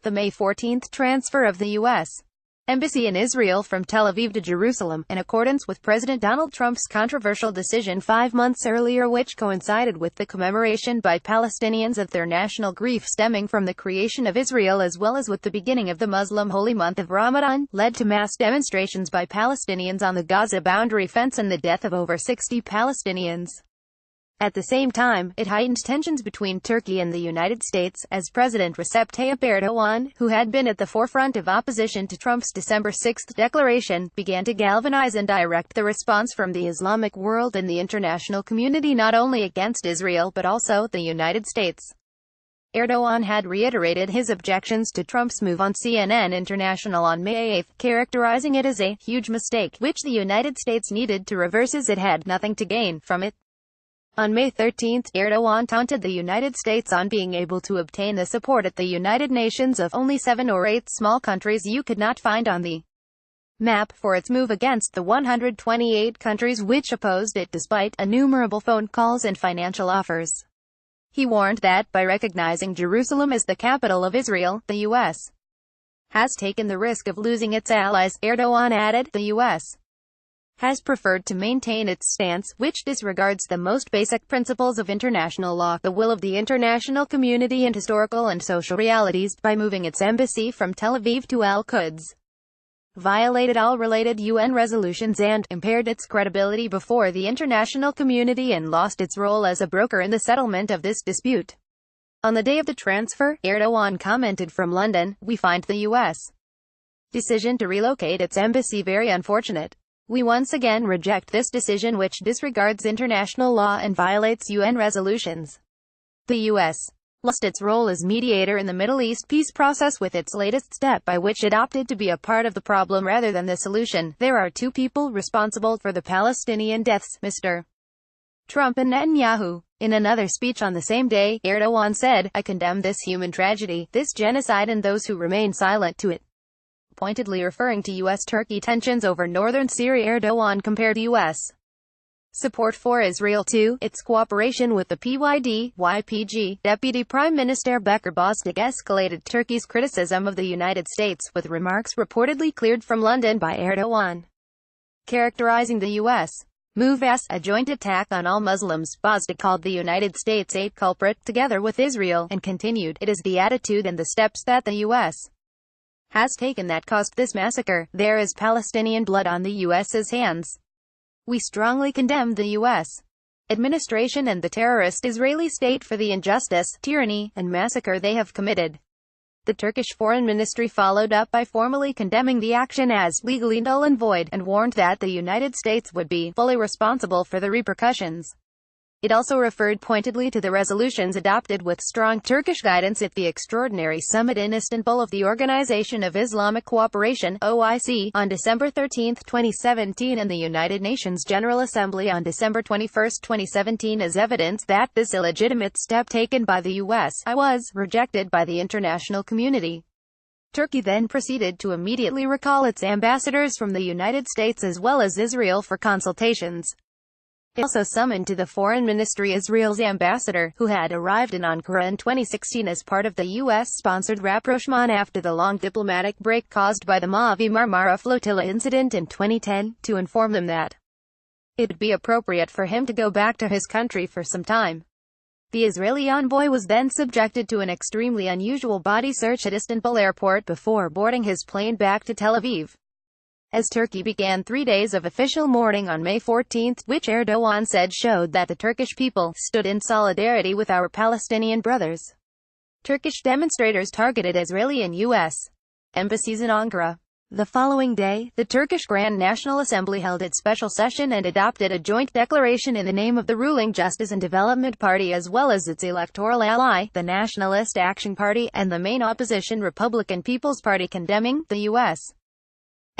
the May 14 transfer of the U.S. Embassy in Israel from Tel Aviv to Jerusalem, in accordance with President Donald Trump's controversial decision 5 months earlier, which coincided with the commemoration by Palestinians of their national grief stemming from the creation of Israel as well as with the beginning of the Muslim holy month of Ramadan, led to mass demonstrations by Palestinians on the Gaza boundary fence and the death of over 60 Palestinians. At the same time, it heightened tensions between Turkey and the United States, as President Recep Tayyip Erdogan, who had been at the forefront of opposition to Trump's December 6 declaration, began to galvanize and direct the response from the Islamic world and the international community not only against Israel but also the United States. Erdogan had reiterated his objections to Trump's move on CNN International on May 8, characterizing it as a huge mistake, which the United States needed to reverse as it had nothing to gain from it. On May 13, Erdogan taunted the United States on being able to obtain the support at the United Nations of only 7 or 8 small countries you could not find on the map for its move against the 128 countries which opposed it despite innumerable phone calls and financial offers. He warned that, by recognizing Jerusalem as the capital of Israel, the U.S. has taken the risk of losing its allies. Erdogan added, the U.S. has preferred to maintain its stance, which disregards the most basic principles of international law, the will of the international community and historical and social realities, by moving its embassy from Tel Aviv to Al-Quds, violated all related UN resolutions and impaired its credibility before the international community and lost its role as a broker in the settlement of this dispute. On the day of the transfer, Erdogan commented from London, "We find the U.S. decision to relocate its embassy very unfortunate. We once again reject this decision which disregards international law and violates UN resolutions. The U.S. lost its role as mediator in the Middle East peace process with its latest step by which it opted to be a part of the problem rather than the solution. There are 2 people responsible for the Palestinian deaths, Mr. Trump and Netanyahu." In another speech on the same day, Erdogan said, "I condemn this human tragedy, this genocide and those who remain silent to it." Pointedly referring to U.S. Turkey tensions over northern Syria, Erdogan compared U.S. support for Israel to its cooperation with the YPG. Deputy Prime Minister Bekir Bozdağ escalated Turkey's criticism of the United States, with remarks reportedly cleared from London by Erdogan, characterizing the U.S. move as a joint attack on all Muslims. Bozdağ called the United States a culprit, together with Israel, and continued, "It is the attitude and the steps that the U.S. has taken that caused this massacre. There is Palestinian blood on the U.S.'s hands. We strongly condemn the U.S. administration and the terrorist Israeli state for the injustice, tyranny, and massacre they have committed." The Turkish Foreign Ministry followed up by formally condemning the action as legally null and void, and warned that the United States would be fully responsible for the repercussions. It also referred pointedly to the resolutions adopted with strong Turkish guidance at the Extraordinary Summit in Istanbul of the Organization of Islamic Cooperation (OIC) on December 13, 2017 and the United Nations General Assembly on December 21, 2017 as evidence that this illegitimate step taken by the U.S. was rejected by the international community. Turkey then proceeded to immediately recall its ambassadors from the United States as well as Israel for consultations. It also summoned to the Foreign Ministry Israel's ambassador, who had arrived in Ankara in 2016 as part of the U.S.-sponsored rapprochement after the long diplomatic break caused by the Mavi Marmara flotilla incident in 2010, to inform them that it would be appropriate for him to go back to his country for some time. The Israeli envoy was then subjected to an extremely unusual body search at Istanbul airport before boarding his plane back to Tel Aviv. As Turkey began 3 days of official mourning on May 14, which Erdogan said showed that the Turkish people stood in solidarity with our Palestinian brothers. Turkish demonstrators targeted Israeli and U.S. embassies in Ankara. The following day, the Turkish Grand National Assembly held its special session and adopted a joint declaration in the name of the ruling Justice and Development Party as well as its electoral ally, the Nationalist Action Party, and the main opposition Republican People's Party, condemning the U.S.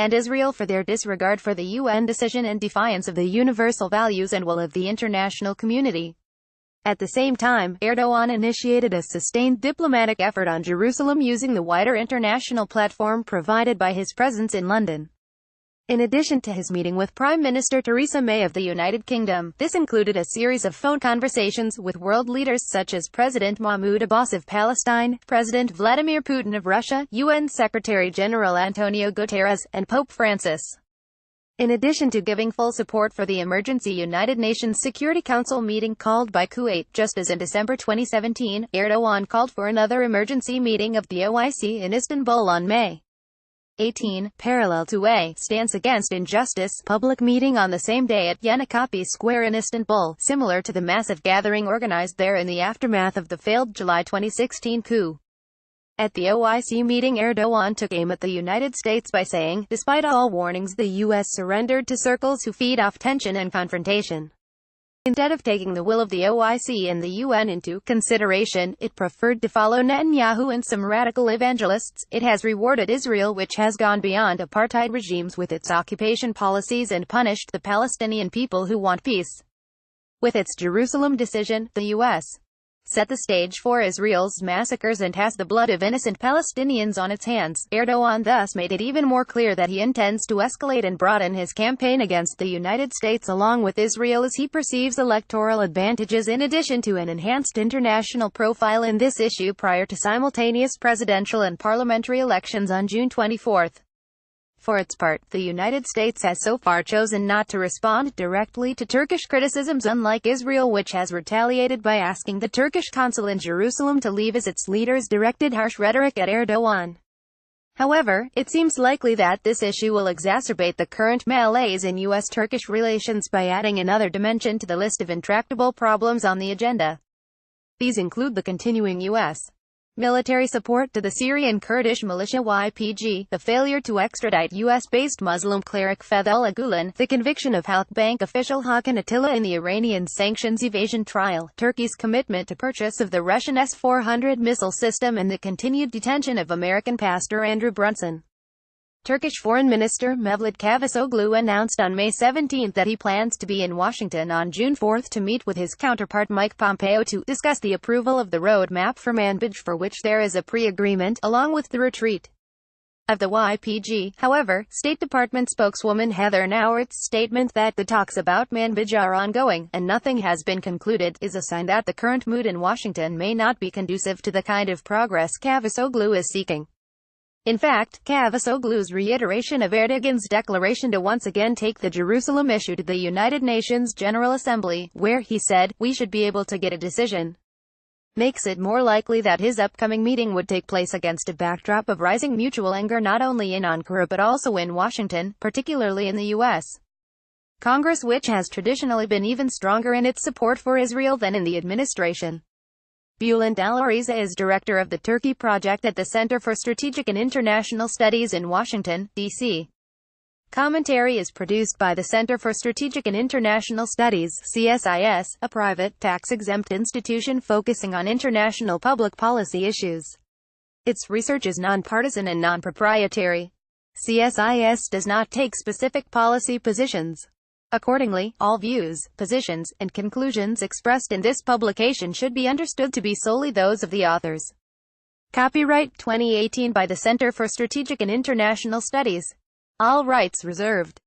and Israel for their disregard for the UN decision and defiance of the universal values and will of the international community. At the same time, Erdogan initiated a sustained diplomatic effort on Jerusalem using the wider international platform provided by his presence in London. In addition to his meeting with Prime Minister Theresa May of the United Kingdom, this included a series of phone conversations with world leaders such as President Mahmoud Abbas of Palestine, President Vladimir Putin of Russia, UN Secretary-General Antonio Guterres, and Pope Francis. In addition to giving full support for the emergency United Nations Security Council meeting called by Kuwait, just as in December 2017, Erdogan called for another emergency meeting of the OIC in Istanbul on May 18, parallel to a stance against injustice public meeting on the same day at Yenikapi Square in Istanbul, similar to the massive gathering organized there in the aftermath of the failed July 2016 coup. At the OIC meeting, Erdogan took aim at the United States by saying, despite all warnings, the U.S. surrendered to circles who feed off tension and confrontation. Instead of taking the will of the OIC and the UN into consideration, it preferred to follow Netanyahu and some radical evangelists. It has rewarded Israel, which has gone beyond apartheid regimes with its occupation policies, and punished the Palestinian people who want peace. With its Jerusalem decision, the U.S. set the stage for Israel's massacres and has the blood of innocent Palestinians on its hands. Erdogan thus made it even more clear that he intends to escalate and broaden his campaign against the United States along with Israel, as he perceives electoral advantages in addition to an enhanced international profile in this issue prior to simultaneous presidential and parliamentary elections on June 24. For its part, the United States has so far chosen not to respond directly to Turkish criticisms, unlike Israel, which has retaliated by asking the Turkish consul in Jerusalem to leave as its leaders directed harsh rhetoric at Erdogan. However, it seems likely that this issue will exacerbate the current malaise in U.S. Turkish relations by adding another dimension to the list of intractable problems on the agenda. These include the continuing U.S. military support to the Syrian Kurdish militia YPG, the failure to extradite U.S.-based Muslim cleric Fethullah Gulen, the conviction of Halkbank official Hakan Atilla in the Iranian sanctions evasion trial, Turkey's commitment to purchase of the Russian S-400 missile system, and the continued detention of American pastor Andrew Brunson. Turkish Foreign Minister Mevlut Cavusoglu announced on May 17 that he plans to be in Washington on June 4 to meet with his counterpart Mike Pompeo to discuss the approval of the roadmap for Manbij, for which there is a pre-agreement, along with the retreat of the YPG. However, State Department spokeswoman Heather Nauert's statement that the talks about Manbij are ongoing, and nothing has been concluded, is a sign that the current mood in Washington may not be conducive to the kind of progress Cavusoglu is seeking. In fact, Cavusoglu's reiteration of Erdogan's declaration to once again take the Jerusalem issue to the United Nations General Assembly, where he said, "We should be able to get a decision," makes it more likely that his upcoming meeting would take place against a backdrop of rising mutual anger not only in Ankara but also in Washington, particularly in the U.S. Congress, which has traditionally been even stronger in its support for Israel than in the administration. Bülent Alariza is director of the Turkey Project at the Center for Strategic and International Studies in Washington, D.C. Commentary is produced by the Center for Strategic and International Studies, CSIS, a private, tax-exempt institution focusing on international public policy issues. Its research is nonpartisan and non-proprietary. CSIS does not take specific policy positions. Accordingly, all views, positions, and conclusions expressed in this publication should be understood to be solely those of the authors. Copyright 2018 by the Center for Strategic and International Studies. All rights reserved.